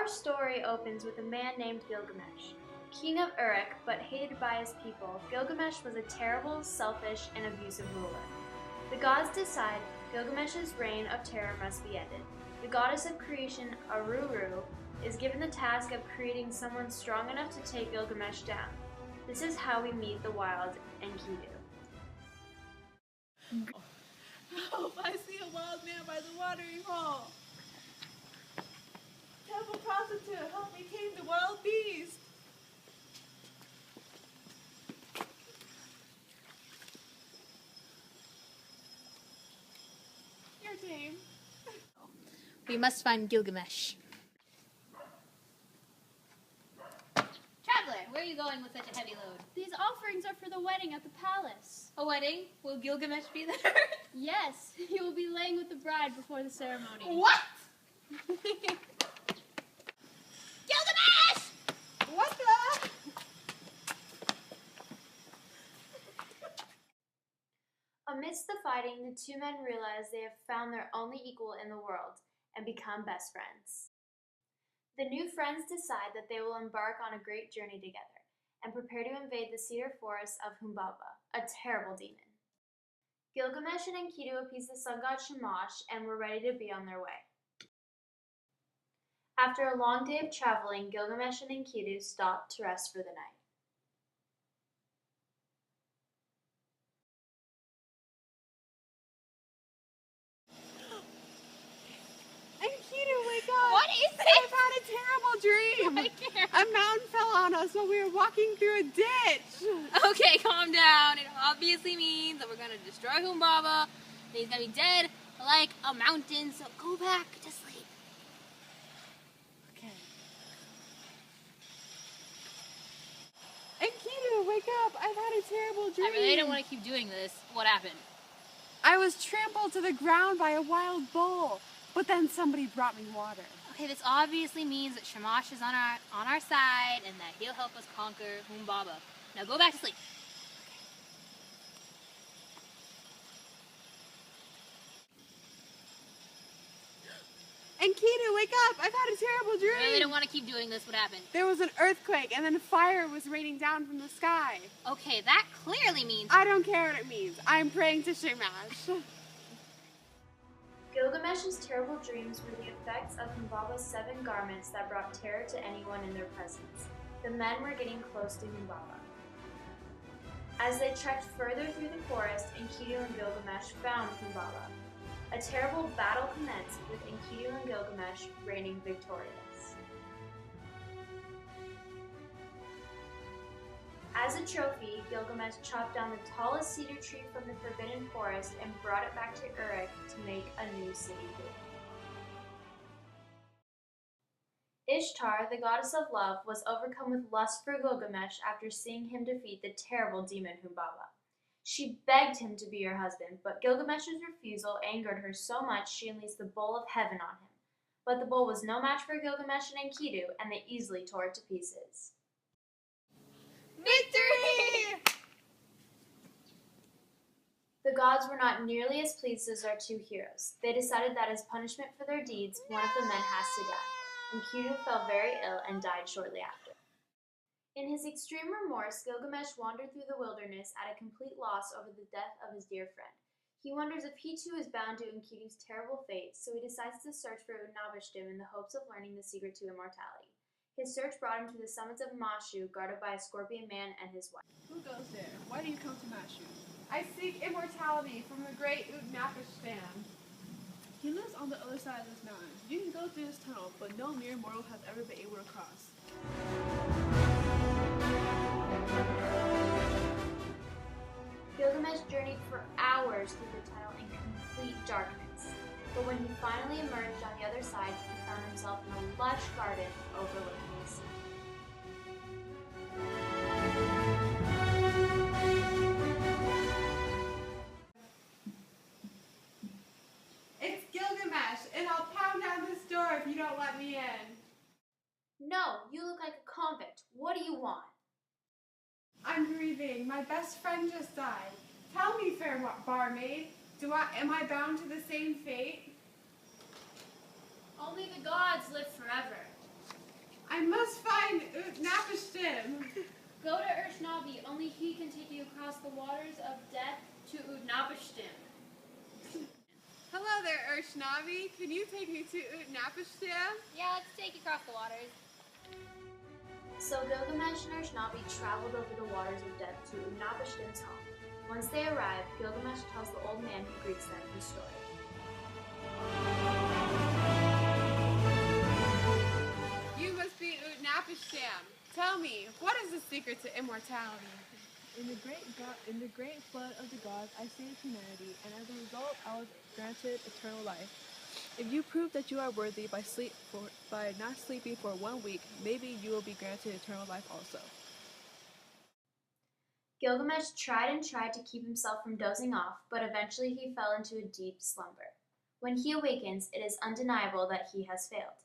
Our story opens with a man named Gilgamesh. King of Uruk, but hated by his people, Gilgamesh was a terrible, selfish, and abusive ruler. The gods decide Gilgamesh's reign of terror must be ended. The goddess of creation, Aruru, is given the task of creating someone strong enough to take Gilgamesh down. This is how we meet the wild Enkidu. Help! I see a wild man by the watering hole. Temple prostitute, help me tame the wild beast. You're tame. We must find Gilgamesh. Traveler, where are you going with such a heavy load? These offerings are for the wedding at the palace. A wedding? Will Gilgamesh be there? Yes, he will be laying with the bride before the ceremony. What? Gilgamesh! What the? Amidst the fighting, the two men realize they have found their only equal in the world and become best friends. The new friends decide that they will embark on a great journey together and prepare to invade the cedar forest of Humbaba, a terrible demon. Gilgamesh and Enkidu appeased the sun god Shamash and were ready to be on their way. After a long day of traveling, Gilgamesh and Enkidu stopped to rest for the night. Enkidu, wake up! What is it? I've had a terrible dream. I can't. A mountain fell on us while we were walking through a ditch. Okay, calm down. It obviously means that we're gonna destroy Humbaba. And he's gonna be dead like a mountain, so go back to sleep. Okay. Enkidu, wake up! I've had a terrible dream. I really don't want to keep doing this. What happened? I was trampled to the ground by a wild bull, but then somebody brought me water. Okay, this obviously means that Shamash is on our side and that he'll help us conquer Humbaba. Now go back to sleep. Enkidu, wake up! I've had a terrible dream. I really don't want to keep doing this. What happened? There was an earthquake and then fire was raining down from the sky. Okay, that clearly means... I don't care what it means. I'm praying to Shamash. Gilgamesh's terrible dreams were the effects of Humbaba's 7 garments that brought terror to anyone in their presence. The men were getting close to Humbaba. As they trekked further through the forest, Enkidu and Gilgamesh found Humbaba. A terrible battle commenced, with Enkidu and Gilgamesh reigning victorious. As a trophy, Gilgamesh chopped down the tallest cedar tree from the forbidden forest and brought it back to Uruk to make a new city. Ishtar, the goddess of love, was overcome with lust for Gilgamesh after seeing him defeat the terrible demon Humbaba. She begged him to be her husband, but Gilgamesh's refusal angered her so much she unleashed the bowl of heaven on him. But the bowl was no match for Gilgamesh and Enkidu, and they easily tore it to pieces. Victory! The gods were not nearly as pleased as our two heroes. They decided that as punishment for their deeds, one of the men has to die. Enkidu fell very ill and died shortly after. In his extreme remorse, Gilgamesh wandered through the wilderness at a complete loss over the death of his dear friend. He wonders if he too is bound to Enkidu's terrible fate, so he decides to search for Utnapishtim in the hopes of learning the secret to immortality. His search brought him to the summits of Mashu, guarded by a scorpion man and his wife. Who goes there? Why do you come to Mashu? I seek immortality from the great Utnapishtim. He lives on the other side of this mountain. You can go through this tunnel, but no mere mortal has ever been able to cross. Gilgamesh journeyed for hours through the tunnel in complete darkness, but when he finally emerged on the other side, he found himself in a lush garden overlooking the sea. It's Gilgamesh, and I'll pound down this door if you don't let me in. No, you look like a convict. What do you want? I'm grieving. My best friend just died. Tell me, fair barmaid, am I bound to the same fate? Only the gods live forever. I must find Utnapishtim. Go to Urshnavi. Only he can take you across the waters of death to Utnapishtim. Hello there, Urshnavi. Can you take me to Utnapishtim? Yeah, let's take you across the waters. So Gilgamesh and Urshnavi traveled over the waters of death to Utnapishtim's home. Once they arrive, Gilgamesh tells the old man who greets them his story. You must be Utnapishtim. Tell me, what is the secret to immortality? In the great flood of the gods, I saved humanity, and as a result, I was granted eternal life. If you prove that you are worthy by not sleeping for 1 week, maybe you will be granted eternal life also. Gilgamesh tried and tried to keep himself from dozing off, but eventually he fell into a deep slumber. When he awakens, it is undeniable that he has failed.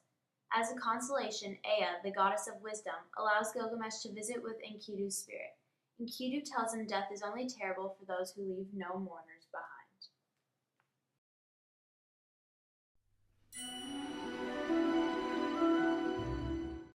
As a consolation, Ea, the goddess of wisdom, allows Gilgamesh to visit with Enkidu's spirit. Enkidu tells him death is only terrible for those who leave no mourners.